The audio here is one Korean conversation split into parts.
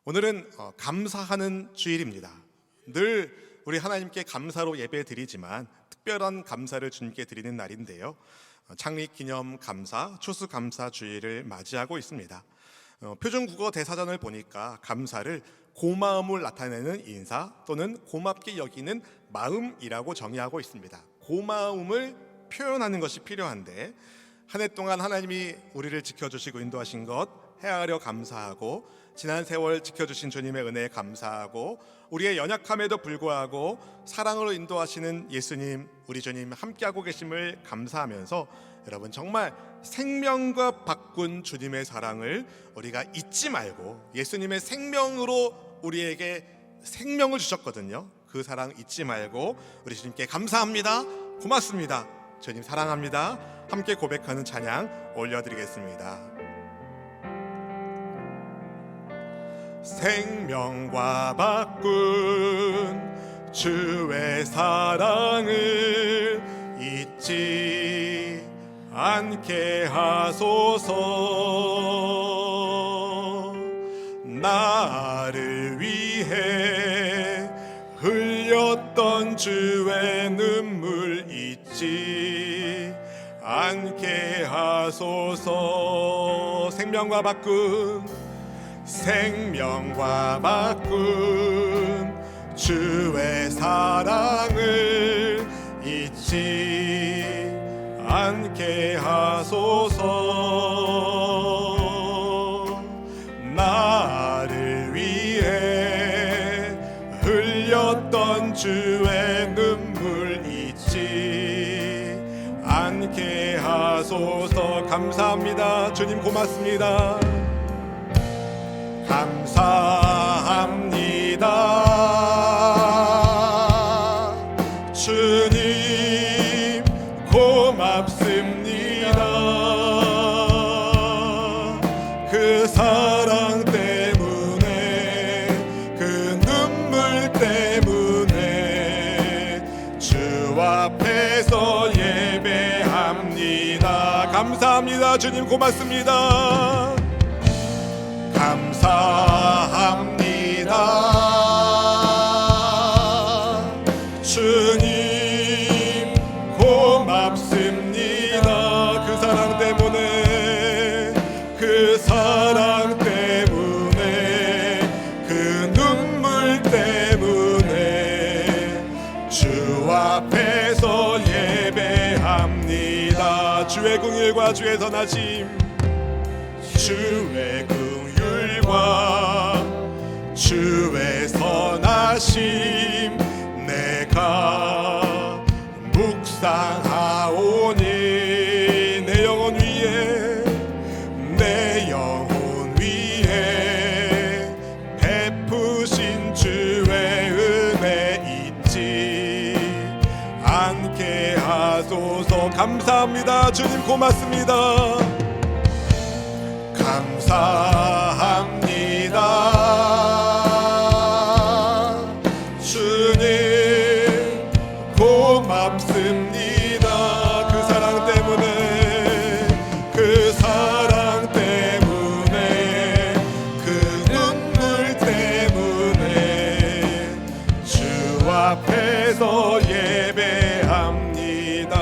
오늘은 감사하는 주일입니다. 늘 우리 하나님께 감사로 예배 드리지만 특별한 감사를 주님께 드리는 날인데요. 창립 기념 감사, 추수 감사 주일을 맞이하고 있습니다. 표준국어 대사전을 보니까 감사를 고마움을 나타내는 인사 또는 고맙게 여기는 마음이라고 정의하고 있습니다. 고마움을 표현하는 것이 필요한데 한 해 동안 하나님이 우리를 지켜주시고 인도하신 것 헤아려 감사하고 지난 세월 지켜주신 주님의 은혜에 감사하고 우리의 연약함에도 불구하고 사랑으로 인도하시는 예수님, 우리 주님 함께하고 계심을 감사하면서 여러분 정말 생명과 바꾼 주님의 사랑을 우리가 잊지 말고 예수님의 생명으로 우리에게 생명을 주셨거든요. 그 사랑 잊지 말고 우리 주님께 감사합니다, 고맙습니다, 주님 사랑합니다 함께 고백하는 찬양 올려드리겠습니다. 생명과 바꾼 주의 사랑을 잊지 않게 하소서. 나를 위해 흘렸던 주의 눈물 잊지 않게 하소서. 생명과 바꾼 주의 사랑을 잊지 않게 하소서. 나를 위해 흘렸던 주의 눈물 잊지 않게 하소서. 감사합니다. 주님 고맙습니다. 감사합니다. 주님 고맙습니다. 그 사랑 때문에 그 눈물 때문에 주 앞에서 예배합니다. 감사합니다. 주님 고맙습니다. 감사합니다. 주님 고맙습니다. 그 사랑 때문에 그 눈물 때문에 주 앞에서 예배합니다. 주의 긍휼과 주의 선하심, 주의 긍휼과 주의 선하심 내가 묵상하오니 내 영혼 위에 베푸신 주의 은혜 잊지 않게 하소서. 감사합니다. 주님 고맙습니다. 감사합니다. 주님 고맙습니다. 그 사랑 때문에 그 눈물 때문에 주 앞에서 예배합니다.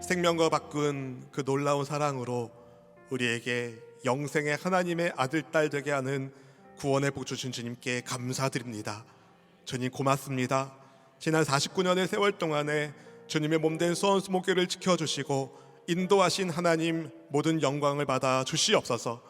생명과 바꾼 그 놀라운 사랑으로 우리에게 영생의 하나님의 아들, 딸 되게 하는 구원의 복 주신 주님께 감사드립니다. 주님 고맙습니다. 지난 49년의 세월 동안에 주님의 몸된 수원수목교를 지켜주시고 인도하신 하나님 모든 영광을 받아 주시옵소서.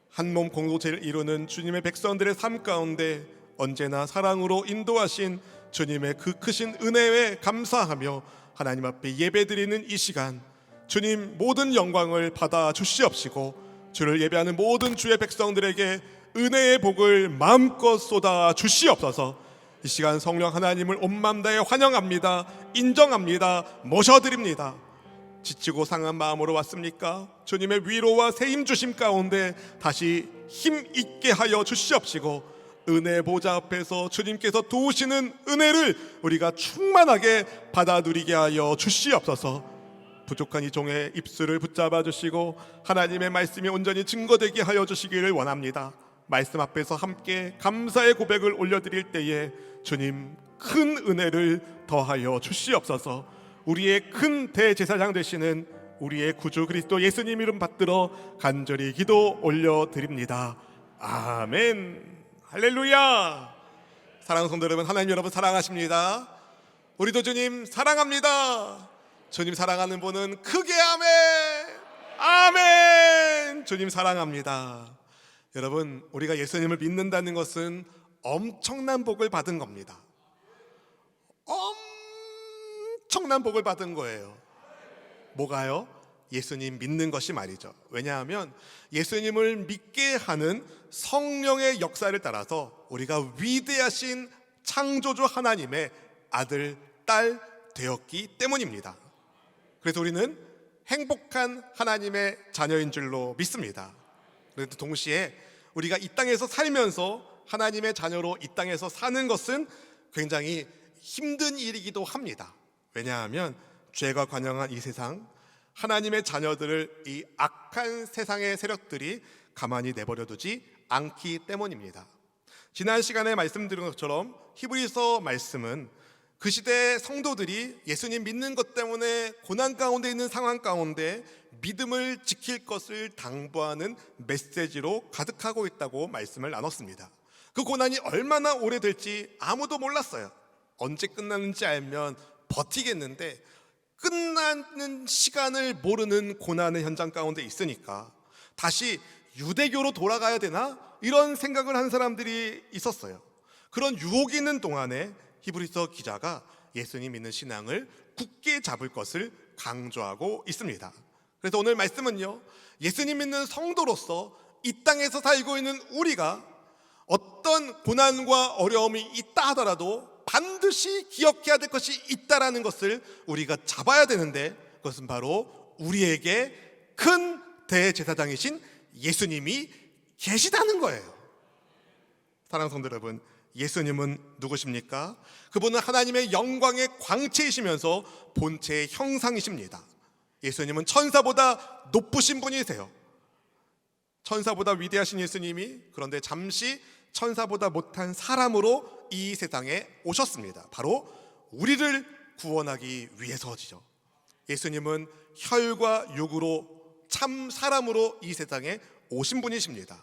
한몸 공동체를 이루는 주님의 백성들의 삶 가운데 언제나 사랑으로 인도하신 주님의 그 크신 은혜에 감사하며 하나님 앞에 예배드리는 이 시간 주님 모든 영광을 받아 주시옵시고 주를 예배하는 모든 주의 백성들에게 은혜의 복을 마음껏 쏟아 주시옵소서. 이 시간 성령 하나님을 온 마음 다해 환영합니다. 인정합니다. 모셔드립니다. 지치고 상한 마음으로 왔습니까? 주님의 위로와 새힘 주심 가운데 다시 힘 있게 하여 주시옵시고 은혜 보좌 앞에서 주님께서 도우시는 은혜를 우리가 충만하게 받아 누리게 하여 주시옵소서. 부족한 이 종의 입술을 붙잡아 주시고 하나님의 말씀이 온전히 증거되게 하여 주시기를 원합니다. 말씀 앞에서 함께 감사의 고백을 올려드릴 때에 주님 큰 은혜를 더하여 주시옵소서. 우리의 큰 대제사장 되시는 우리의 구주 그리스도 예수님 이름 받들어 간절히 기도 올려드립니다. 아멘. 할렐루야. 사랑하는 성도 여러분, 하나님 여러분 사랑하십니다. 우리도 주님 사랑합니다. 주님 사랑하는 분은 크게 아멘. 아멘. 주님 사랑합니다. 여러분, 우리가 예수님을 믿는다는 것은 엄청난 복을 받은 겁니다. 엄청난 복을 받은 거예요. 뭐가요? 예수님 믿는 것이 말이죠. 왜냐하면 예수님을 믿게 하는 성령의 역사를 따라서 우리가 위대하신 창조주 하나님의 아들, 딸 되었기 때문입니다. 그래서 우리는 행복한 하나님의 자녀인 줄로 믿습니다. 그런데 동시에 우리가 이 땅에서 살면서 하나님의 자녀로 이 땅에서 사는 것은 굉장히 힘든 일이기도 합니다. 왜냐하면 죄가 관영한 이 세상, 하나님의 자녀들을 이 악한 세상의 세력들이 가만히 내버려 두지 않기 때문입니다. 지난 시간에 말씀드린 것처럼 히브리서 말씀은 그 시대의 성도들이 예수님 믿는 것 때문에 고난 가운데 있는 상황 가운데 믿음을 지킬 것을 당부하는 메시지로 가득하고 있다고 말씀을 나눴습니다. 그 고난이 얼마나 오래될지 아무도 몰랐어요. 언제 끝나는지 알면 버티겠는데 끝나는 시간을 모르는 고난의 현장 가운데 있으니까 다시 유대교로 돌아가야 되나? 이런 생각을 한 사람들이 있었어요. 그런 유혹이 있는 동안에 히브리서 기자가 예수님 믿는 신앙을 굳게 잡을 것을 강조하고 있습니다. 그래서 오늘 말씀은요, 예수님 믿는 성도로서 이 땅에서 살고 있는 우리가 어떤 고난과 어려움이 있다 하더라도 반드시 기억해야 될 것이 있다라는 것을 우리가 잡아야 되는데, 그것은 바로 우리에게 큰 대제사장이신 예수님이 계시다는 거예요. 사랑하는 성도 여러분, 예수님은 누구십니까? 그분은 하나님의 영광의 광채이시면서 본체의 형상이십니다. 예수님은 천사보다 높으신 분이세요. 천사보다 위대하신 예수님이 그런데 잠시 천사보다 못한 사람으로 이 세상에 오셨습니다. 바로 우리를 구원하기 위해서지요. 예수님은 혈과 육으로 참 사람으로 이 세상에 오신 분이십니다.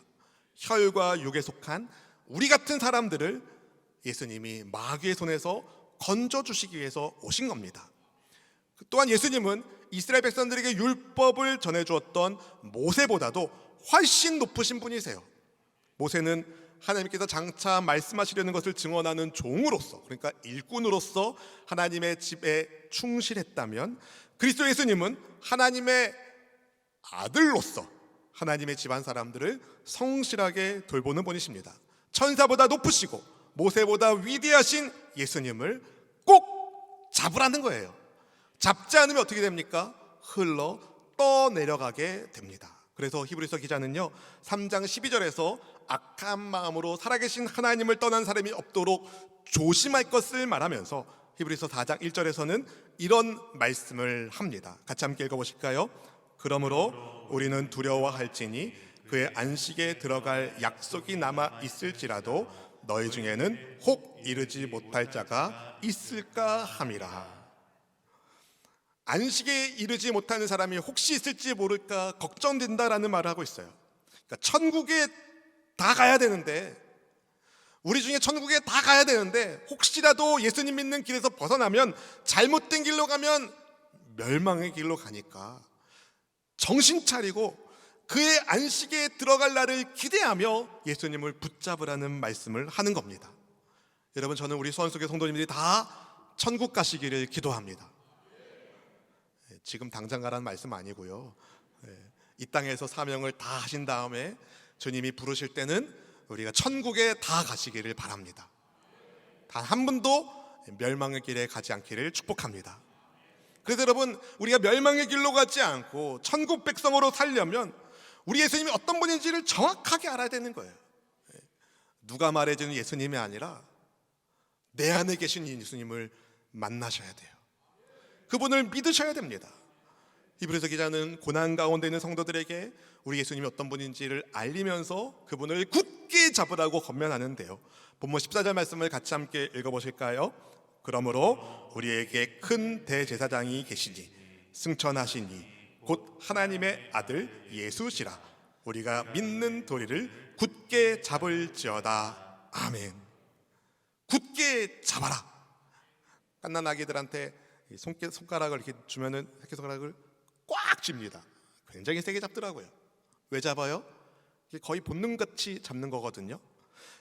혈과 육에 속한 우리 같은 사람들을 예수님이 마귀의 손에서 건져주시기 위해서 오신 겁니다. 또한 예수님은 이스라엘 백성들에게 율법을 전해주었던 모세보다도 훨씬 높으신 분이세요. 모세는 하나님께서 장차 말씀하시려는 것을 증언하는 종으로서, 그러니까 일꾼으로서 하나님의 집에 충실했다면, 그리스도 예수님은 하나님의 아들로서 하나님의 집안 사람들을 성실하게 돌보는 분이십니다. 천사보다 높으시고 모세보다 위대하신 예수님을 꼭 잡으라는 거예요. 잡지 않으면 어떻게 됩니까? 흘러 떠내려가게 됩니다. 그래서 히브리서 기자는요, 3장 12절에서 악한 마음으로 살아계신 하나님을 떠난 사람이 없도록 조심할 것을 말하면서 히브리서 4장 1절에서는 이런 말씀을 합니다. 같이 함께 읽어보실까요? 그러므로 우리는 두려워할지니 그의 안식에 들어갈 약속이 남아 있을지라도 너희 중에는 혹 이르지 못할 자가 있을까 함이라. 안식에 이르지 못하는 사람이 혹시 있을지 모를까 걱정된다라는 말을 하고 있어요. 그러니까 천국에 다 가야 되는데, 우리 중에 천국에 다 가야 되는데 혹시라도 예수님 믿는 길에서 벗어나면, 잘못된 길로 가면 멸망의 길로 가니까 정신 차리고 그의 안식에 들어갈 날을 기대하며 예수님을 붙잡으라는 말씀을 하는 겁니다. 여러분, 저는 우리 수원속의 성도님들이 다 천국 가시기를 기도합니다. 지금 당장 가라는 말씀 아니고요, 이 땅에서 사명을 다 하신 다음에 주님이 부르실 때는 우리가 천국에 다 가시기를 바랍니다. 단 한 분도 멸망의 길에 가지 않기를 축복합니다. 그래서 여러분, 우리가 멸망의 길로 가지 않고 천국 백성으로 살려면 우리 예수님이 어떤 분인지를 정확하게 알아야 되는 거예요. 누가 말해주는 예수님이 아니라 내 안에 계신 예수님을 만나셔야 돼요. 그분을 믿으셔야 됩니다. 히브리서 기자는 고난 가운데 있는 성도들에게 우리 예수님이 어떤 분인지를 알리면서 그분을 굳게 잡으라고 권면하는데요. 본문 14절 말씀을 같이 함께 읽어보실까요? 그러므로 우리에게 큰 대제사장이 계시니 승천하시니 곧 하나님의 아들 예수시라. 우리가 믿는 도리를 굳게 잡을지어다. 아멘. 굳게 잡아라. 갓난 아기들한테 손가락을 이렇게 주면은 새끼손가락을 꽉 쥡니다. 굉장히 세게 잡더라고요. 왜 잡아요? 이게 거의 본능같이 잡는 거거든요.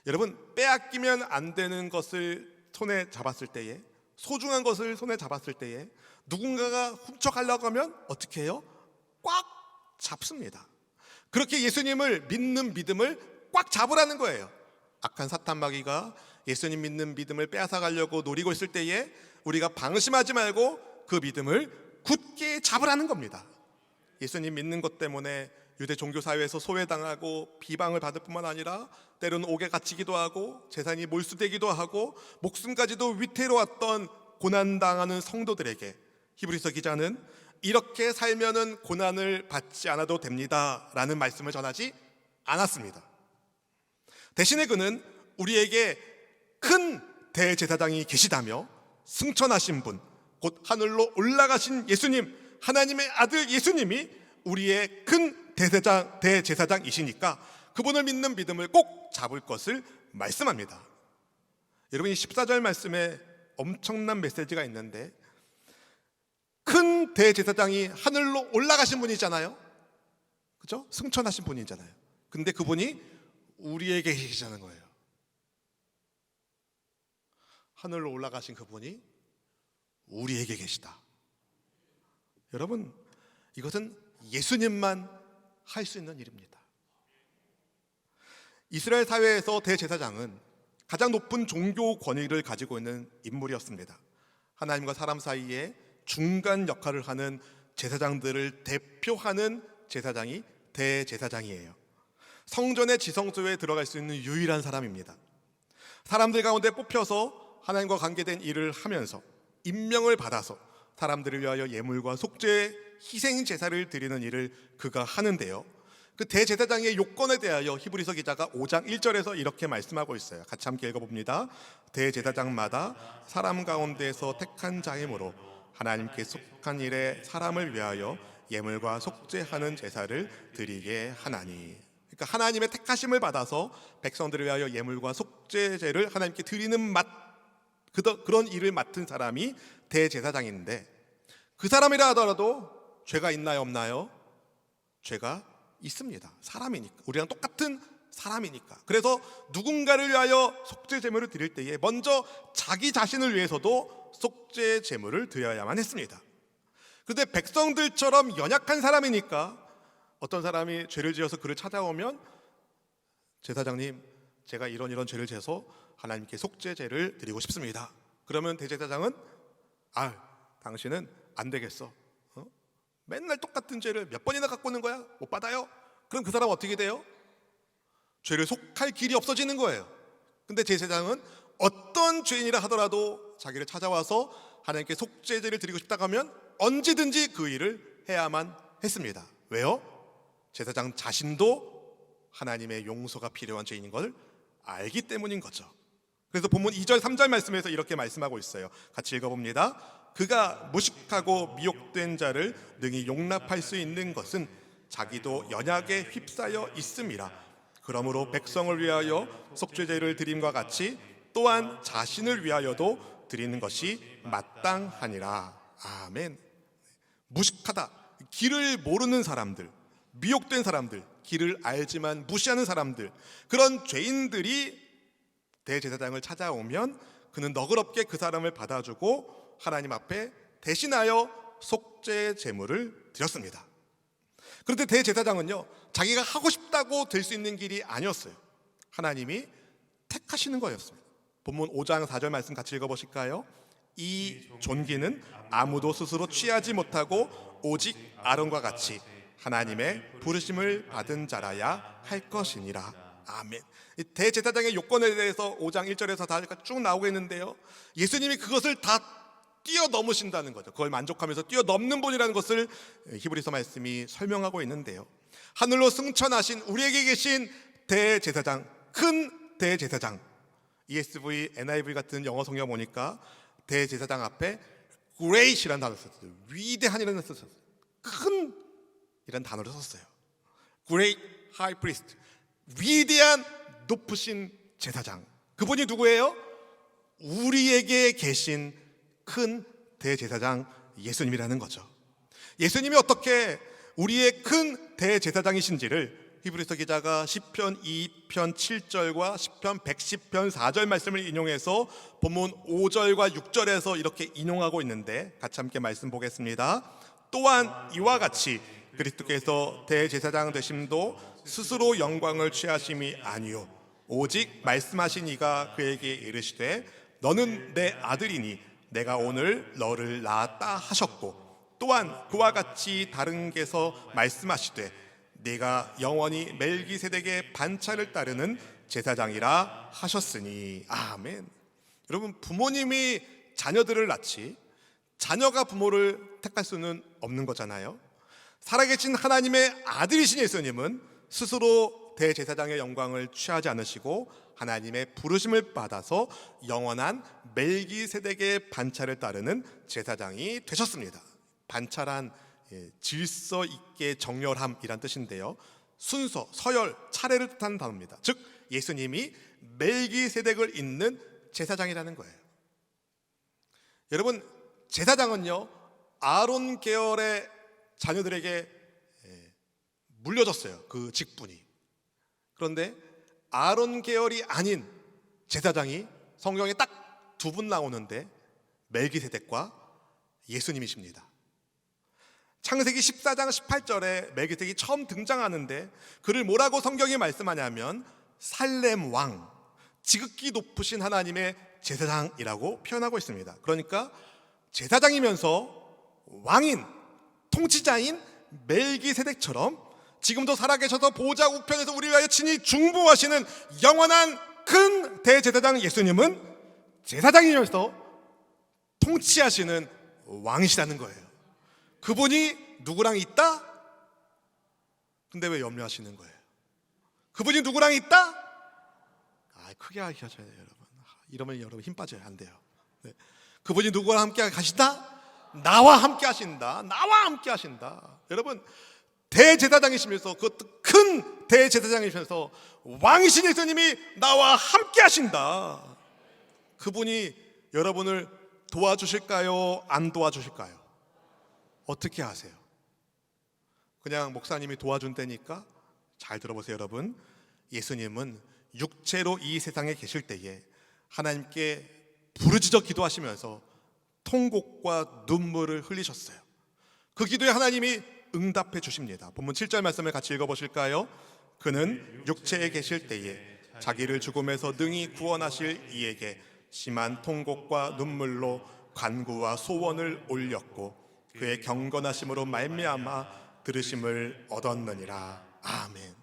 여러분, 빼앗기면 안 되는 것을 손에 잡았을 때에, 소중한 것을 손에 잡았을 때에 누군가가 훔쳐가려고 하면 어떻게 해요? 꽉 잡습니다. 그렇게 예수님을 믿는 믿음을 꽉 잡으라는 거예요. 악한 사탄 마귀가 예수님 믿는 믿음을 빼앗아가려고 노리고 있을 때에 우리가 방심하지 말고 그 믿음을 굳게 잡으라는 겁니다. 예수님 믿는 것 때문에 유대 종교 사회에서 소외당하고 비방을 받을 뿐만 아니라 때로는 옥에 갇히기도 하고 재산이 몰수되기도 하고 목숨까지도 위태로웠던 고난당하는 성도들에게 히브리서 기자는 이렇게 살면은 고난을 받지 않아도 됩니다 라는 말씀을 전하지 않았습니다. 대신에 그는 우리에게 큰 대제사장이 계시다며 승천하신 분, 곧 하늘로 올라가신 예수님, 하나님의 아들 예수님이 우리의 큰 대제사장이시니까 그분을 믿는 믿음을 꼭 잡을 것을 말씀합니다. 여러분, 이 14절 말씀에 엄청난 메시지가 있는데, 큰 대제사장이 하늘로 올라가신 분이잖아요. 그렇죠? 승천하신 분이잖아요. 근데 그분이 우리에게 계시자는 거예요. 하늘로 올라가신 그분이 우리에게 계시다. 여러분, 이것은 예수님만 할 수 있는 일입니다. 이스라엘 사회에서 대제사장은 가장 높은 종교 권위를 가지고 있는 인물이었습니다. 하나님과 사람 사이에 중간 역할을 하는 제사장들을 대표하는 제사장이 대제사장이에요. 성전의 지성소에 들어갈 수 있는 유일한 사람입니다. 사람들 가운데 뽑혀서 하나님과 관계된 일을 하면서 임명을 받아서 사람들을 위하여 예물과 속죄, 희생 제사를 드리는 일을 그가 하는데요. 그 대제사장의 요건에 대하여 히브리서 기자가 5장 1절에서 이렇게 말씀하고 있어요. 같이 함께 읽어봅니다. 대제사장마다 사람 가운데서 택한 자이므로 하나님께 속한 일에 사람을 위하여 예물과 속죄하는 제사를 드리게 하나니. 그러니까 하나님의 택하심을 받아서 백성들을 위하여 예물과 속죄제를 하나님께 드리는 그런 일을 맡은 사람이 대제사장인데, 그 사람이라 하더라도 죄가 있나요, 없나요? 죄가 있습니다. 사람이니까. 우리랑 똑같은 사람이니까. 그래서 누군가를 위하여 속죄 제물을 드릴 때에 먼저 자기 자신을 위해서도 속죄 제물을 드려야만 했습니다. 그런데 백성들처럼 연약한 사람이니까 어떤 사람이 죄를 지어서 그를 찾아오면, 제사장님, 제가 이런 죄를 지어서 하나님께 속죄제를 드리고 싶습니다. 그러면 대제사장은 당신은 안 되겠어. 맨날 똑같은 죄를 몇 번이나 갖고 오는 거야? 못 받아요? 그럼 그 사람은 어떻게 돼요? 죄를 속할 길이 없어지는 거예요. 근데 제사장은 어떤 죄인이라 하더라도 자기를 찾아와서 하나님께 속죄제를 드리고 싶다고 하면 언제든지 그 일을 해야만 했습니다. 왜요? 제사장 자신도 하나님의 용서가 필요한 죄인인 걸 알기 때문인 거죠. 그래서 본문 2절 3절 말씀에서 이렇게 말씀하고 있어요. 같이 읽어봅니다. 그가 무식하고 미혹된 자를 능히 용납할 수 있는 것은 자기도 연약에 휩싸여 있음이라. 그러므로 백성을 위하여 속죄제를 드림과 같이 또한 자신을 위하여도 드리는 것이 마땅하니라. 아멘. 무식하다, 길을 모르는 사람들, 미혹된 사람들, 길을 알지만 무시하는 사람들, 그런 죄인들이 대제사장을 찾아오면 그는 너그럽게 그 사람을 받아주고 하나님 앞에 대신하여 속죄 제물을 드렸습니다. 그런데 대제사장은요, 자기가 하고 싶다고 될 수 있는 길이 아니었어요. 하나님이 택하시는 거였습니다. 본문 5장 4절 말씀 같이 읽어보실까요? 이 존귀는 아무도 스스로 취하지 못하고 오직 아론과 같이 하나님의 부르심을 받은 자라야 할 것이니라. 아멘. 대제사장의 요건에 대해서 5장 1절에서 다 쭉 나오고 있는데요, 예수님이 그것을 다 뛰어넘으신다는 거죠. 그걸 만족하면서 뛰어넘는 분이라는 것을 히브리서 말씀이 설명하고 있는데요. 하늘로 승천하신 우리에게 계신 대제사장, 큰 대제사장, ESV, NIV 같은 영어 성경 보니까 대제사장 앞에 great이라는 단어를 썼어요. 위대한이라는 단어를 썼어요. 큰 이라는 단어를 썼어요. Great High Priest, 위대한 높으신 제사장. 그분이 누구예요? 우리에게 계신 큰 대제사장 예수님이라는 거죠. 예수님이 어떻게 우리의 큰 대제사장이신지를 히브리서 기자가 시편 2편 7절과 시편 110편 4절 말씀을 인용해서 본문 5절과 6절에서 이렇게 인용하고 있는데 같이 함께 말씀 보겠습니다. 또한 이와 같이 그리스도께서 대제사장 되심도 스스로 영광을 취하심이 아니요 오직 말씀하신 이가 그에게 이르시되 너는 내 아들이니 내가 오늘 너를 낳았다 하셨고 또한 그와 같이 다른 게서 말씀하시되 네가 영원히 멜기세덱의 반차를 따르는 제사장이라 하셨으니. 아멘. 여러분, 부모님이 자녀들을 낳지 자녀가 부모를 택할 수는 없는 거잖아요. 살아계신 하나님의 아들이신 예수님은 스스로 대제사장의 영광을 취하지 않으시고 하나님의 부르심을 받아서 영원한 멜기세덱의 반차를 따르는 제사장이 되셨습니다. 반차란 질서 있게 정렬함이란 뜻인데요, 순서, 서열, 차례를 뜻하는 단어입니다. 즉 예수님이 멜기세덱을 잇는 제사장이라는 거예요. 여러분, 제사장은요 아론 계열의 자녀들에게 물려졌어요, 그 직분이. 그런데 아론 계열이 아닌 제사장이 성경에 딱 두 분 나오는데 멜기세덱과 예수님이십니다. 창세기 14장 18절에 멜기세덱이 처음 등장하는데 그를 뭐라고 성경이 말씀하냐면 살렘 왕, 지극히 높으신 하나님의 제사장이라고 표현하고 있습니다. 그러니까 제사장이면서 왕인, 통치자인 멜기세덱처럼 지금도 살아계셔서 보좌 우편에서 우리를 위하여 친히 중보하시는 영원한 큰 대제사장 예수님은 제사장이면서 통치하시는 왕이시라는 거예요. 그분이 누구랑 있다? 근데 왜 염려하시는 거예요? 그분이 누구랑 있다? 크게 하셔야 돼요, 여러분. 이러면 여러분 힘 빠져요. 안 돼요. 네. 그분이 누구랑 함께 가신다? 나와 함께 하신다. 나와 함께 하신다. 여러분, 대제사장이시면서, 그것도 큰 대제사장이시면서 왕이신 예수님이 나와 함께 하신다. 그분이 여러분을 도와주실까요? 안 도와주실까요? 어떻게 하세요? 그냥 목사님이 도와준다니까? 잘 들어보세요, 여러분. 예수님은 육체로 이 세상에 계실 때에 하나님께 부르짖어 기도하시면서 통곡과 눈물을 흘리셨어요. 그 기도에 하나님이 응답해 주십니다. 본문 7절 말씀을 같이 읽어보실까요? 그는 육체에 계실 때에 자기를 죽음에서 능히 구원하실 이에게 심한 통곡과 눈물로 간구와 소원을 올렸고 그의 경건하심으로 말미암아 들으심을 얻었느니라. 아멘.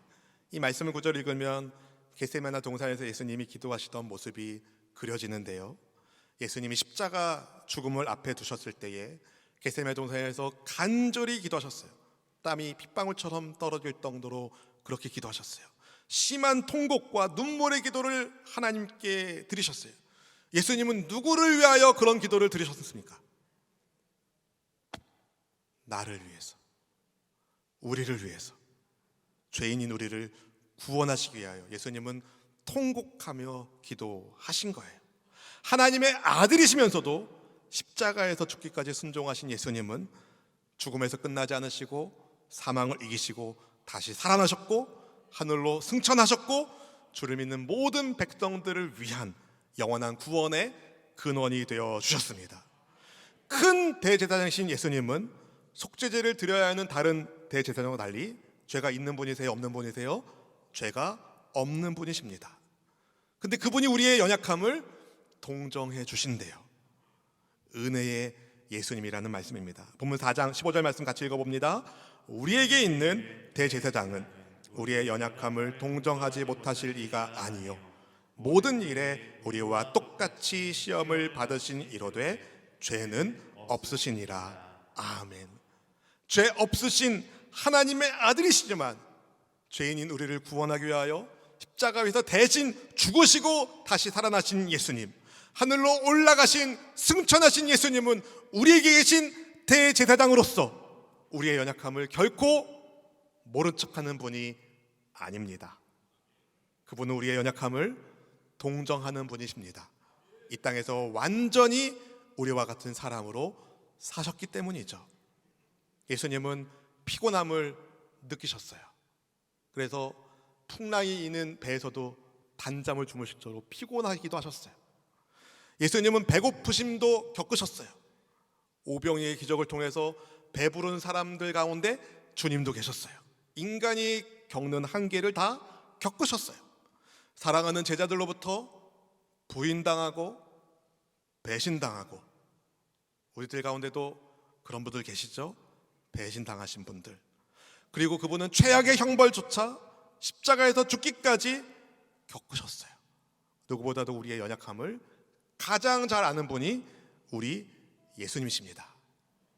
이 말씀을 구절 읽으면 겟세마네 동산에서 예수님이 기도하시던 모습이 그려지는데요, 예수님이 십자가 죽음을 앞에 두셨을 때에 겟세마네 동산에서 간절히 기도하셨어요. 땀이 핏방울처럼 떨어질 정도로 그렇게 기도하셨어요. 심한 통곡과 눈물의 기도를 하나님께 드리셨어요. 예수님은 누구를 위하여 그런 기도를 드리셨습니까? 나를 위해서, 우리를 위해서, 죄인인 우리를 구원하시기 위하여 예수님은 통곡하며 기도하신 거예요. 하나님의 아들이시면서도 십자가에서 죽기까지 순종하신 예수님은 죽음에서 끝나지 않으시고 사망을 이기시고 다시 살아나셨고 하늘로 승천하셨고 주를 믿는 모든 백성들을 위한 영원한 구원의 근원이 되어 주셨습니다. 큰 대제사장이신 예수님은 속죄제를 드려야 하는 다른 대제사장과 달리 죄가 있는 분이세요? 없는 분이세요? 죄가 없는 분이십니다. 근데 그분이 우리의 연약함을 동정해 주신대요. 은혜의 예수님이라는 말씀입니다. 본문 4장 15절 말씀 같이 읽어봅니다. 우리에게 있는 대제사장은 우리의 연약함을 동정하지 못하실 이가 아니요 모든 일에 우리와 똑같이 시험을 받으신 이로되 죄는 없으시니라. 아멘. 죄 없으신 하나님의 아들이시지만 죄인인 우리를 구원하기 위하여 십자가에서 대신 죽으시고 다시 살아나신 예수님, 하늘로 올라가신 승천하신 예수님은 우리에게 계신 대제사장으로서 우리의 연약함을 결코 모른 척하는 분이 아닙니다. 그분은 우리의 연약함을 동정하는 분이십니다. 이 땅에서 완전히 우리와 같은 사람으로 사셨기 때문이죠. 예수님은 피곤함을 느끼셨어요. 그래서 풍랑이 있는 배에서도 단잠을 주무실 정도로 피곤하기도 하셨어요. 예수님은 배고프심도 겪으셨어요. 오병이의 기적을 통해서 배부른 사람들 가운데 주님도 계셨어요. 인간이 겪는 한계를 다 겪으셨어요. 사랑하는 제자들로부터 부인당하고 배신당하고, 우리들 가운데도 그런 분들 계시죠? 배신당하신 분들. 그리고 그분은 최악의 형벌조차 십자가에서 죽기까지 겪으셨어요. 누구보다도 우리의 연약함을 가장 잘 아는 분이 우리 예수님이십니다.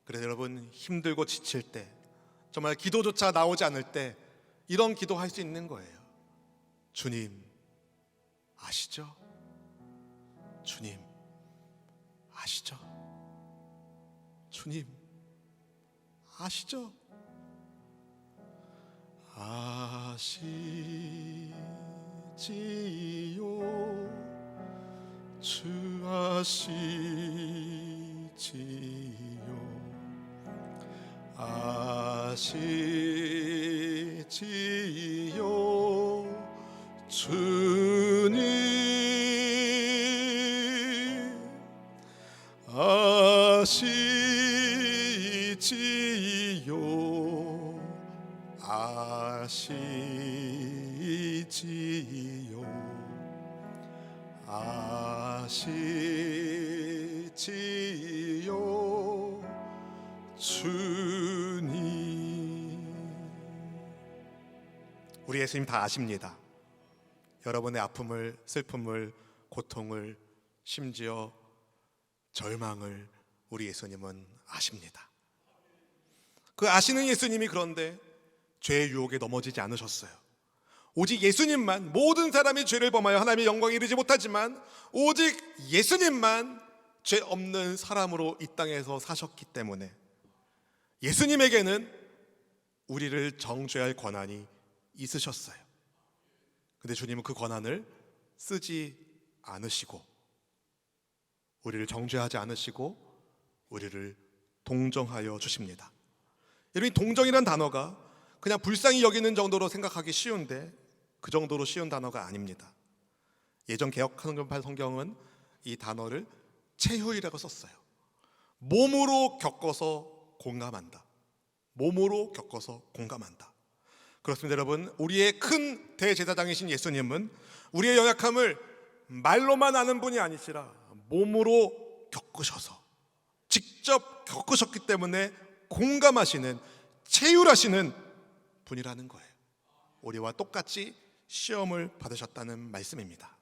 그래서 여러분, 힘들고 지칠 때, 정말 기도조차 나오지 않을 때 이런 기도할 수 있는 거예요. 주님 아시죠? 주님 아시죠? 주님 아시죠? 아시지요, 주 아시지요, 아시지요, 주님 아시지요, 아시지요, 아시지요, 주님. 우리 예수님 다 아십니다. 여러분의 아픔을, 슬픔을, 고통을, 심지어 절망을 우리 예수님은 아십니다. 그 아시는 예수님이 그런데 죄의 유혹에 넘어지지 않으셨어요. 오직 예수님만, 모든 사람이 죄를 범하여 하나님의 영광에 이르지 못하지만 오직 예수님만 죄 없는 사람으로 이 땅에서 사셨기 때문에 예수님에게는 우리를 정죄할 권한이 있으셨어요. 근데 주님은 그 권한을 쓰지 않으시고, 우리를 정죄하지 않으시고 우리를 동정하여 주십니다. 여러분, 동정이란 단어가 그냥 불쌍히 여기는 정도로 생각하기 쉬운데 그 정도로 쉬운 단어가 아닙니다. 예전 개역한글판 성경은 이 단어를 체후이라고 썼어요. 몸으로 겪어서 공감한다. 몸으로 겪어서 공감한다. 그렇습니다. 여러분, 우리의 큰 대제사장이신 예수님은 우리의 연약함을 말로만 아는 분이 아니시라 몸으로 겪으셔서 직접 겪으셨기 때문에 공감하시는, 체휼하시는 분이라는 거예요. 우리와 똑같이 시험을 받으셨다는 말씀입니다.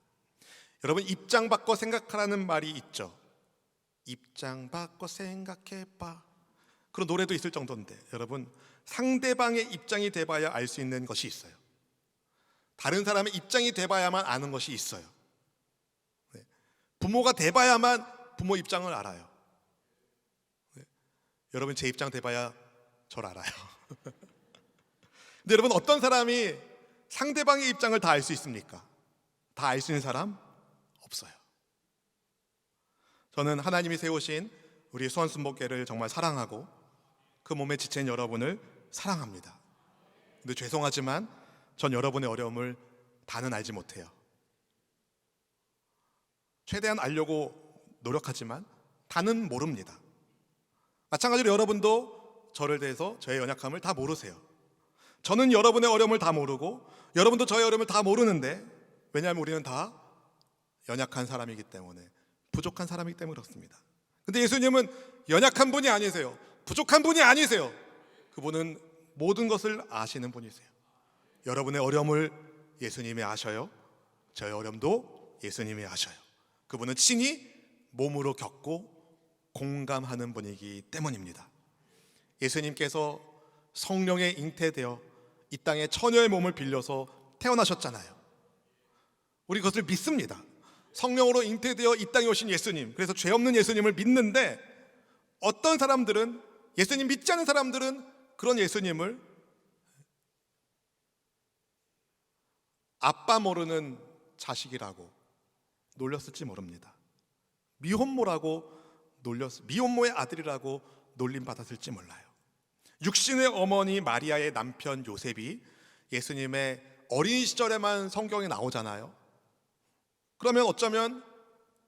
여러분, 입장 바꿔 생각하라는 말이 있죠. 입장 바꿔 생각해봐. 그런 노래도 있을 정도인데, 여러분, 상대방의 입장이 돼봐야 알 수 있는 것이 있어요. 다른 사람의 입장이 돼봐야만 아는 것이 있어요. 부모가 돼봐야만 부모 입장을 알아요. 여러분, 제 입장 돼봐야 저를 알아요. 근데 여러분, 어떤 사람이 상대방의 입장을 다 알 수 있습니까? 다 알 수 있는 사람 없어요. 저는 하나님이 세우신 우리 수원순복교를 정말 사랑하고 그 몸에 지친 여러분을 사랑합니다. 근데 죄송하지만 전 여러분의 어려움을 다는 알지 못해요. 최대한 알려고 노력하지만 다는 모릅니다. 마찬가지로 여러분도 저를 대해서 저의 연약함을 다 모르세요. 저는 여러분의 어려움을 다 모르고 여러분도 저의 어려움을 다 모르는데, 왜냐하면 우리는 다 연약한 사람이기 때문에, 부족한 사람이기 때문에 그렇습니다. 근데 예수님은 연약한 분이 아니세요. 부족한 분이 아니세요. 그분은 모든 것을 아시는 분이세요. 여러분의 어려움을 예수님이 아셔요. 저의 어려움도 예수님이 아셔요. 그분은 친히 몸으로 겪고 공감하는 분이기 때문입니다. 예수님께서 성령에 잉태되어 이 땅에 처녀의 몸을 빌려서 태어나셨잖아요. 우리 그것을 믿습니다. 성령으로 잉태되어 이 땅에 오신 예수님, 그래서 죄 없는 예수님을 믿는데, 어떤 사람들은, 예수님 믿지 않는 사람들은 그런 예수님을 아빠 모르는 자식이라고 놀렸을지 모릅니다. 미혼모라고 미혼모의 아들이라고 놀림받았을지 몰라요. 육신의 어머니 마리아의 남편 요셉이 예수님의 어린 시절에만 성경에 나오잖아요. 그러면 어쩌면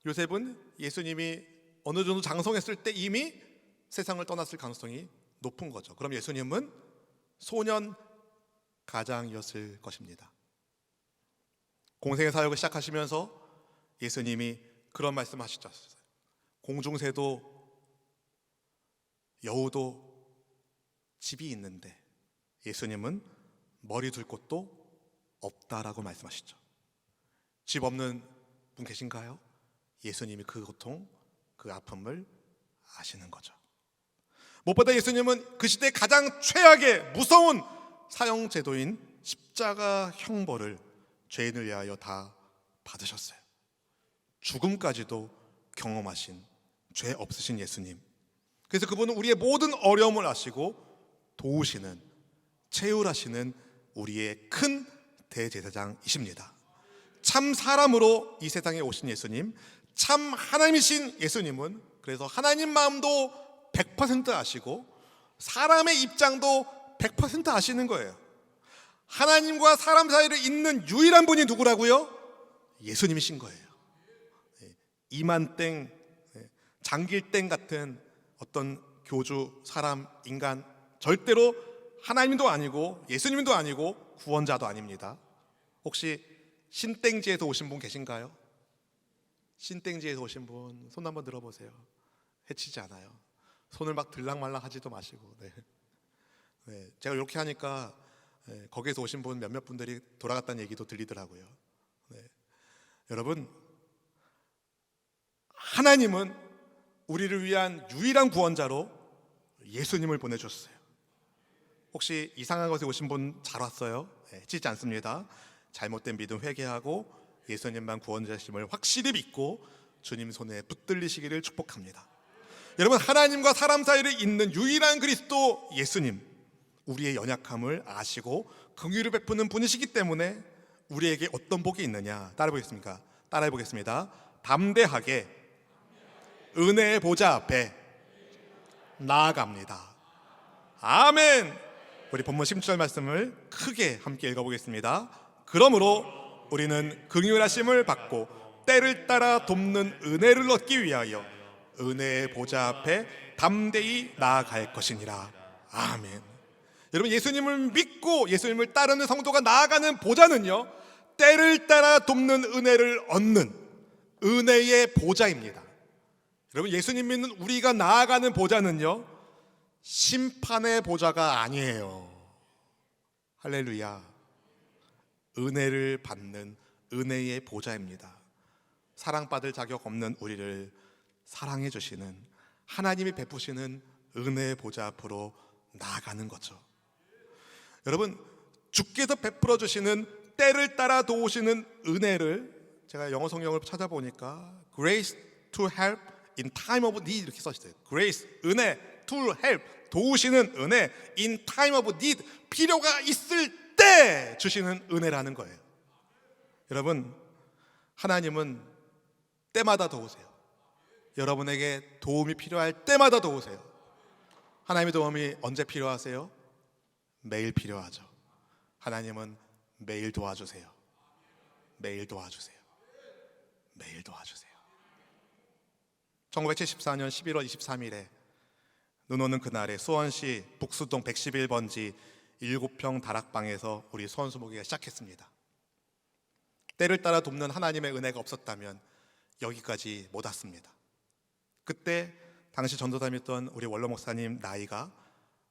요셉은 예수님이 어느 정도 장성했을 때 이미 세상을 떠났을 가능성이 높은 거죠. 그럼 예수님은 소년 가장이었을 것입니다. 공생의 사역을 시작하시면서 예수님이 그런 말씀 하시죠. 공중새도 여우도 집이 있는데 예수님은 머리 둘 곳도 없다라고 말씀하시죠. 집 없는 분 계신가요? 예수님이 그 고통, 그 아픔을 아시는 거죠. 무엇보다 예수님은 그 시대 가장 최악의 무서운 사형제도인 십자가 형벌을 죄인을 위하여 다 받으셨어요. 죽음까지도 경험하신 죄 없으신 예수님. 그래서 그분은 우리의 모든 어려움을 아시고 도우시는, 채울하시는 우리의 큰 대제사장이십니다. 참 사람으로 이 세상에 오신 예수님, 참 하나님이신 예수님은 그래서 하나님 마음도 100% 아시고 사람의 입장도 100% 아시는 거예요. 하나님과 사람 사이를 잇는 유일한 분이 누구라고요? 예수님이신 거예요. 이만땡, 장길땡 같은 어떤 교주, 사람, 인간, 절대로 하나님도 아니고 예수님도 아니고 구원자도 아닙니다. 혹시 신땡지에서 오신 분 계신가요? 신땡지에서 오신 분 손 한번 들어보세요. 해치지 않아요. 손을 막 들락말락 하지도 마시고. 네. 제가 이렇게 하니까 거기에서 오신 분 몇몇 분들이 돌아갔다는 얘기도 들리더라고요. 네. 여러분, 하나님은 우리를 위한 유일한 구원자로 예수님을 보내주셨어요. 혹시 이상한 곳에 오신 분 잘 왔어요? 해치지 않습니다. 잘못된 믿음 회개하고 예수님만 구원자심을 확실히 믿고 주님 손에 붙들리시기를 축복합니다. 여러분, 하나님과 사람 사이를 잇는 유일한 그리스도 예수님, 우리의 연약함을 아시고 긍휼을 베푸는 분이시기 때문에 우리에게 어떤 복이 있느냐 따라해보겠습니다. 따라해보겠습니다. 담대하게 은혜의 보좌 앞에 나아갑니다. 아멘. 우리 본문 10절 말씀을 크게 함께 읽어보겠습니다. 그러므로 우리는 긍휼하심을 받고 때를 따라 돕는 은혜를 얻기 위하여 은혜의 보좌 앞에 담대히 나아갈 것이니라. 아멘. 여러분, 예수님을 믿고 예수님을 따르는 성도가 나아가는 보좌는요, 때를 따라 돕는 은혜를 얻는 은혜의 보좌입니다. 여러분, 예수님 믿는 우리가 나아가는 보좌는요, 심판의 보좌가 아니에요. 할렐루야. 은혜를 받는 은혜의 보좌입니다. 사랑받을 자격 없는 우리를 사랑해 주시는 하나님이 베푸시는 은혜의 보좌 앞으로 나아가는 거죠. 여러분, 주께서 베풀어 주시는 때를 따라 도우시는 은혜를 제가 영어 성경을 찾아보니까 Grace to help in time of need 이렇게 써있어요. Grace, 은혜, to help, 도우시는 은혜, in time of need, 필요가 있을 때 주시는 은혜라는 거예요. 여러분, 하나님은 때마다 도우세요. 여러분에게 도움이 필요할 때마다 도우세요. 하나님의 도움이 언제 필요하세요? 매일 필요하죠. 하나님은 매일 도와주세요. 매일 도와주세요. 매일 도와주세요. 1974년 11월 23일에 눈 오는 그날에 수원시 북수동 111번지 7평 다락방에서 우리 수원수목회가 시작했습니다. 때를 따라 돕는 하나님의 은혜가 없었다면 여기까지 못 왔습니다. 그때 당시 전도사님이었던 우리 원로 목사님 나이가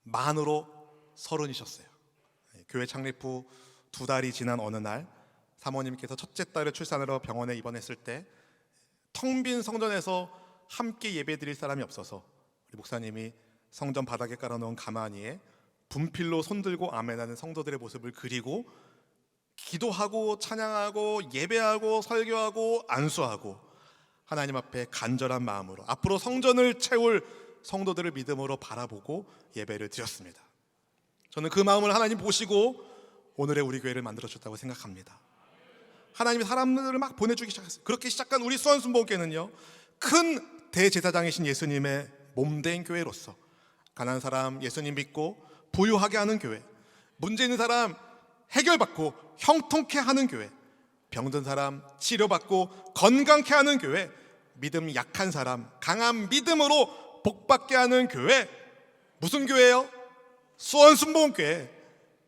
만으로 30이셨어요. 교회 창립 후 2달이 지난 어느 날 사모님께서 첫째 딸을 출산하러 병원에 입원했을 때 텅 빈 성전에서 함께 예배드릴 사람이 없어서 우리 목사님이 성전 바닥에 깔아놓은 가마니에 분필로 손들고 아멘하는 성도들의 모습을 그리고 기도하고 찬양하고 예배하고 설교하고 안수하고 하나님 앞에 간절한 마음으로 앞으로 성전을 채울 성도들을 믿음으로 바라보고 예배를 드렸습니다. 저는 그 마음을 하나님 보시고 오늘의 우리 교회를 만들어줬다고 생각합니다. 하나님이 사람들을 막 보내주기 시작했어요. 그렇게 시작한 우리 수원순복음교회는요, 큰 대제사장이신 예수님의 몸된 교회로서 가난한 사람 예수님 믿고 부유하게 하는 교회, 문제 있는 사람 해결받고 형통케 하는 교회, 병든 사람 치료받고 건강케 하는 교회, 믿음 약한 사람 강한 믿음으로 복받게 하는 교회. 무슨 교회예요? 수원순복음교회.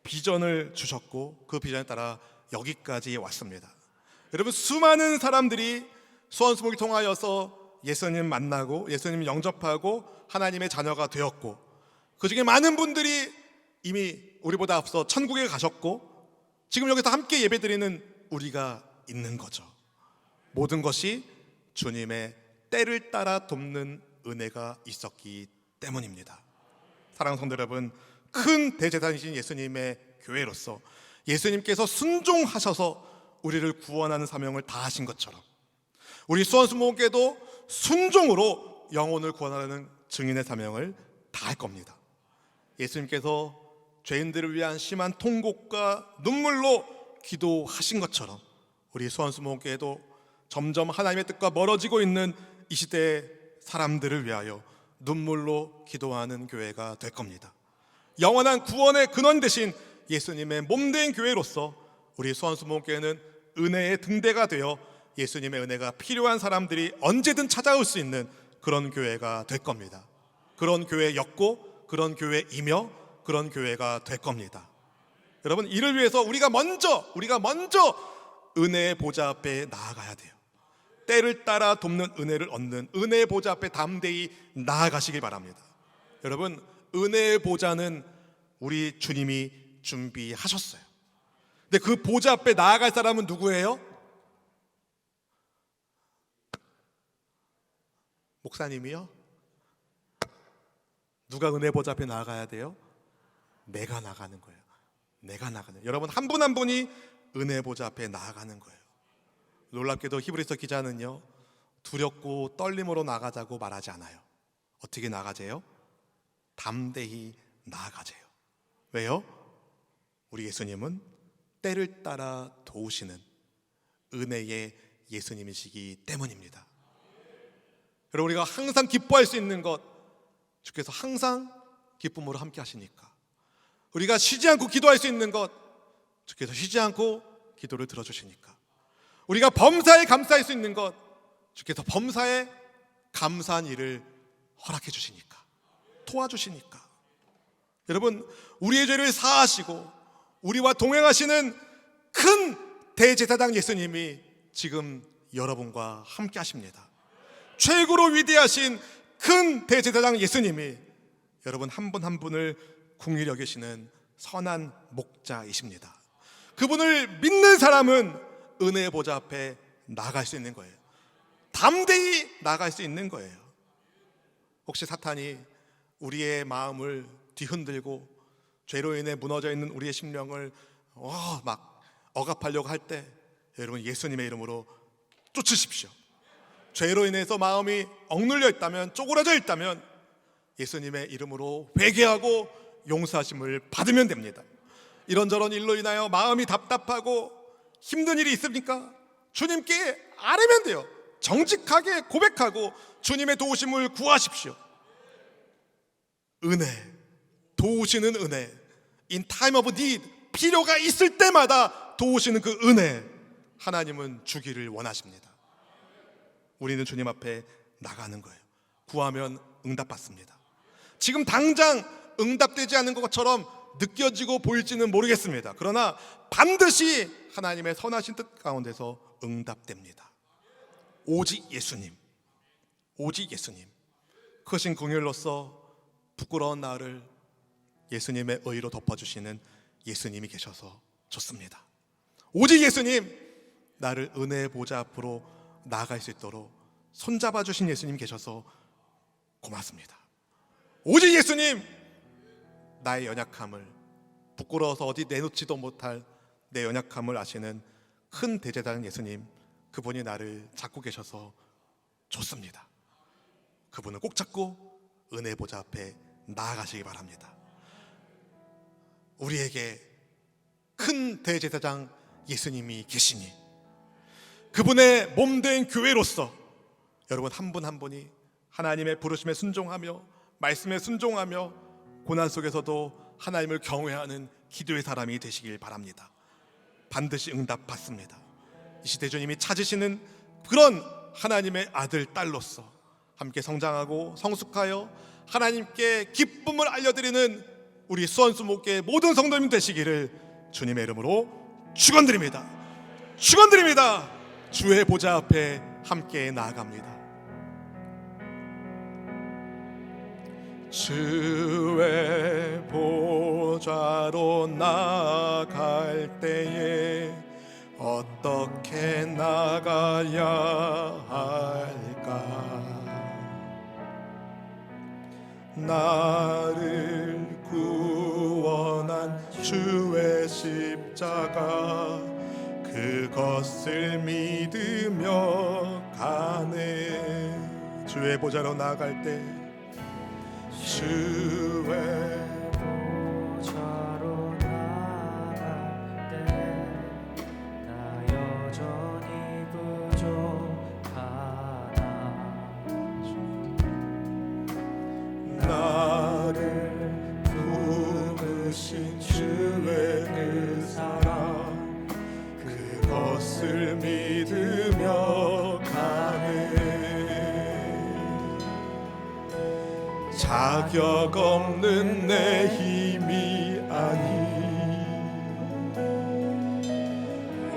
비전을 주셨고 그 비전에 따라 여기까지 왔습니다. 여러분, 수많은 사람들이 수원순복음을 통하여서 예수님 만나고 예수님 영접하고 하나님의 자녀가 되었고, 그 중에 많은 분들이 이미 우리보다 앞서 천국에 가셨고 지금 여기서 함께 예배드리는 우리가 있는 거죠. 모든 것이 주님의 때를 따라 돕는 은혜가 있었기 때문입니다. 사랑하는 성도 여러분, 큰 대제사장이신 예수님의 교회로서 예수님께서 순종하셔서 우리를 구원하는 사명을 다하신 것처럼 우리 수원순복음교회도 순종으로 영혼을 구원하는 증인의 사명을 다할 겁니다. 예수님께서 죄인들을 위한 심한 통곡과 눈물로 기도하신 것처럼 우리 수원순복음교회도 점점 하나님의 뜻과 멀어지고 있는 이 시대의 사람들을 위하여 눈물로 기도하는 교회가 될 겁니다. 영원한 구원의 근원 되신 예수님의 몸된 교회로서 우리 수원순복음교회는 은혜의 등대가 되어 예수님의 은혜가 필요한 사람들이 언제든 찾아올 수 있는 그런 교회가 될 겁니다. 그런 교회였고 그런 교회이며 그런 교회가 될 겁니다. 여러분, 이를 위해서 우리가 먼저 은혜의 보좌 앞에 나아가야 돼요. 때를 따라 돕는 은혜를 얻는 은혜의 보좌 앞에 담대히 나아가시길 바랍니다. 여러분, 은혜의 보좌는 우리 주님이 준비하셨어요. 근데 그 보좌 앞에 나아갈 사람은 누구예요? 목사님이요? 누가 은혜 보좌 앞에 나아가야 돼요? 내가 나가는 거예요. 내가 나가는. 여러분, 한 분 한 분이 은혜 보좌 앞에 나아가는 거예요. 놀랍게도 히브리서 기자는요, 두렵고 떨림으로 나가자고 말하지 않아요. 어떻게 나가재요? 담대히 나아가재요. 왜요? 우리 예수님은 때를 따라 도우시는 은혜의 예수님이시기 때문입니다. 여러분, 우리가 항상 기뻐할 수 있는 것, 주께서 항상 기쁨으로 함께 하시니까. 우리가 쉬지 않고 기도할 수 있는 것, 주께서 쉬지 않고 기도를 들어주시니까. 우리가 범사에 감사할 수 있는 것, 주께서 범사에 감사한 일을 허락해 주시니까, 도와주시니까. 여러분, 우리의 죄를 사하시고 우리와 동행하시는 큰 대제사장 예수님이 지금 여러분과 함께 하십니다. 최고로 위대하신 큰 대제사장 예수님이 여러분 한 분 한 분을 긍휼히 여기시는 선한 목자이십니다. 그분을 믿는 사람은 은혜의 보좌 앞에 나갈 수 있는 거예요. 담대히 나갈 수 있는 거예요. 혹시 사탄이 우리의 마음을 뒤흔들고 죄로 인해 무너져 있는 우리의 심령을 막 억압하려고 할 때, 여러분 예수님의 이름으로 쫓으십시오. 죄로 인해서 마음이 억눌려 있다면, 쪼그라져 있다면 예수님의 이름으로 회개하고 용서하심을 받으면 됩니다. 이런저런 일로 인하여 마음이 답답하고 힘든 일이 있습니까? 주님께 아뢰면 돼요. 정직하게 고백하고 주님의 도우심을 구하십시오. 은혜, 도우시는 은혜, in time of need, 필요가 있을 때마다 도우시는 그 은혜, 하나님은 주기를 원하십니다. 우리는 주님 앞에 나가는 거예요. 구하면 응답받습니다. 지금 당장 응답되지 않는 것처럼 느껴지고 보일지는 모르겠습니다. 그러나 반드시 하나님의 선하신 뜻 가운데서 응답됩니다. 오직 예수님, 오직 예수님, 크신 긍휼로서 부끄러운 나를 예수님의 의로 덮어주시는 예수님이 계셔서 좋습니다. 오직 예수님, 나를 은혜의 보좌 앞으로 나아갈 수 있도록 손잡아 주신 예수님 계셔서 고맙습니다. 오직 예수님, 나의 연약함을, 부끄러워서 어디 내놓지도 못할 내 연약함을 아시는 큰 대제사장 예수님, 그분이 나를 잡고 계셔서 좋습니다. 그분을 꼭 잡고 은혜 보좌 앞에 나아가시기 바랍니다. 우리에게 큰 대제사장 예수님이 계시니 그분의 몸된 교회로서 여러분 한 분 한 분이 하나님의 부르심에 순종하며 말씀에 순종하며 고난 속에서도 하나님을 경외하는 기도의 사람이 되시길 바랍니다. 반드시 응답받습니다. 이 시대 주님이 찾으시는 그런 하나님의 아들, 딸로서 함께 성장하고 성숙하여 하나님께 기쁨을 알려드리는 우리 수원수목교의 모든 성도님 되시기를 주님의 이름으로 축원드립니다. 축원드립니다. 주의 보좌 앞에 함께 나아갑니다. 주의 보좌로 나아갈 때에 어떻게 나가야 할까? 나를 구원한 주의 십자가, 그것을 믿으며 가네. 주의 보좌로 나아갈 때, 주의 보좌로 나아갈 때 나 여전히 부족하나. 나를 부르신 주의 그 사랑, 그것을 믿으며 가네. 자격 없는 내 힘이 아니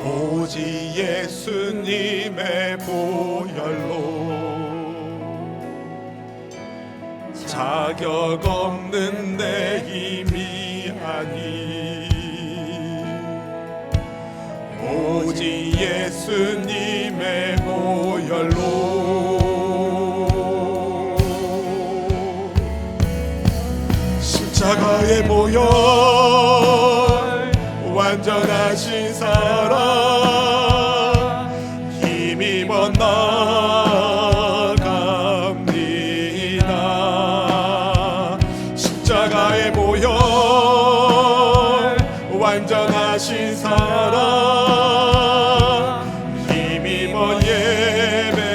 오직 예수님의 보혈로, 자격 없는 내 힘이 아니 오직 예수님의 보혈로, 십자가의 보혈, 완전하신 사랑, 힘입어 나갑니다. 십자가의 보혈, 완전하신 사랑, 힘입어 예배합니다.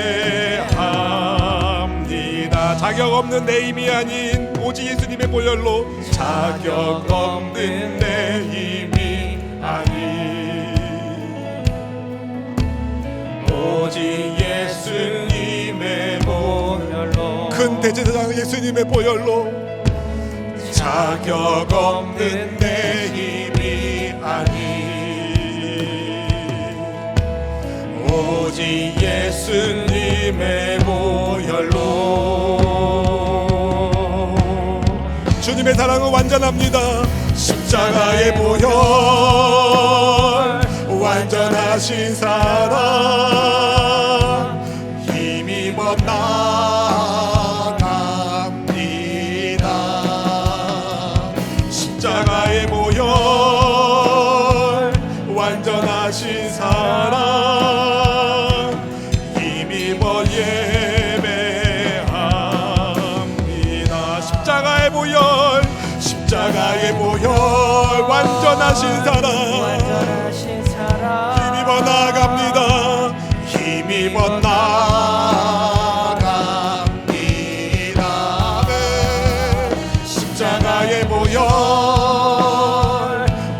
자격 없는 내 힘이 아닌 오직 예수님의 보혈로, 자격 없는 내 힘이 아닌 오직 예수님의 보혈로, 큰 대제사장 예수님의 보혈로, 자격 없는 내 힘이 아닌 오직 예수님의 보혈로. 주님의 사랑은 완전합니다. 십자가의 보혈, 완전하신 사랑, 힘입어 나갑니다. 십자가의 보혈, 완전하신 사랑, 힘입어 예배합니다. 십자가의 보혈, 십자가의 보혈, 완전하신 사랑, 힘입어 나갑니다. 힘입어 나갑니다. 네. 십자가의 보혈,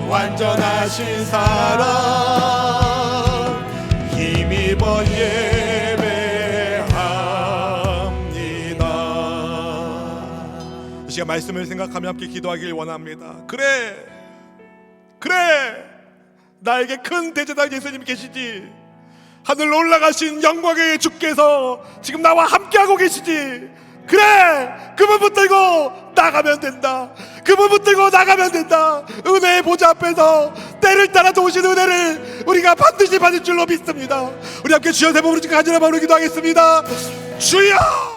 완전하신 사랑, 힘입어 예배합니다. 이 시간 말씀을 생각하며 함께 기도하길 원합니다. 그래 나에게 큰 대제사장 예수님 계시지. 하늘로 올라가신 영광의 주께서 지금 나와 함께하고 계시지. 그래, 그분 붙들고 나가면 된다. 그분 붙들고 나가면 된다. 은혜의 보좌 앞에서 때를 따라 도우신 은혜를 우리가 반드시 받을 줄로 믿습니다. 우리 함께 주여 세 번 부르짖고 간절한 마음으로 기도하겠습니다. 주여!